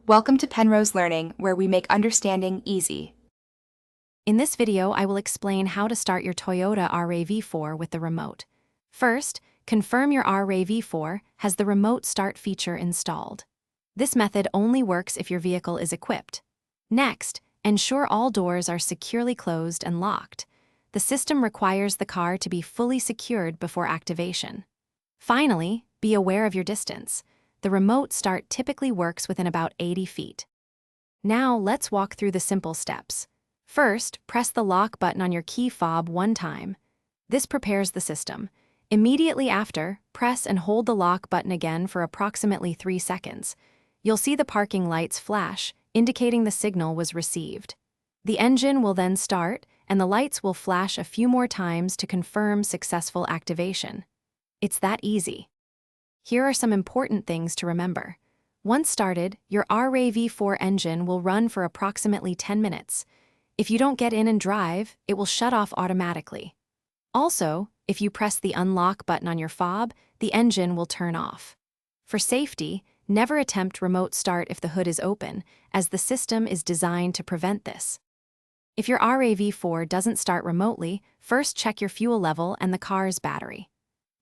Welcome to Penrose Learning, where we make understanding easy. In this video, I will explain how to start your Toyota RAV4 with the remote. First, confirm your RAV4 has the remote start feature installed. This method only works if your vehicle is equipped. Next, ensure all doors are securely closed and locked. The system requires the car to be fully secured before activation. Finally, be aware of your distance. The remote start typically works within about 80 feet. Now, let's walk through the simple steps. First, press the lock button on your key fob one time. This prepares the system. Immediately after, press and hold the lock button again for approximately 3 seconds. You'll see the parking lights flash, indicating the signal was received. The engine will then start, and the lights will flash a few more times to confirm successful activation. It's that easy. Here are some important things to remember. Once started, your RAV4 engine will run for approximately 10 minutes. If you don't get in and drive, it will shut off automatically. Also, if you press the unlock button on your fob, the engine will turn off. For safety, never attempt remote start if the hood is open, as the system is designed to prevent this. If your RAV4 doesn't start remotely, first check your fuel level and the car's battery.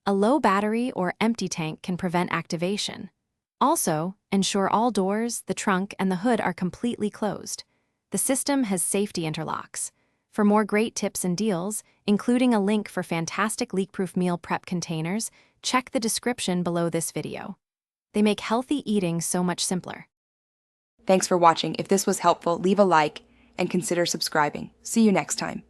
A low battery or empty tank can prevent activation. Also, ensure all doors, the trunk, and the hood are completely closed. The system has safety interlocks. For more great tips and deals, including a link for fantastic leak-proof meal prep containers, check the description below this video. They make healthy eating so much simpler. Thanks for watching. If this was helpful, leave a like and consider subscribing. See you next time.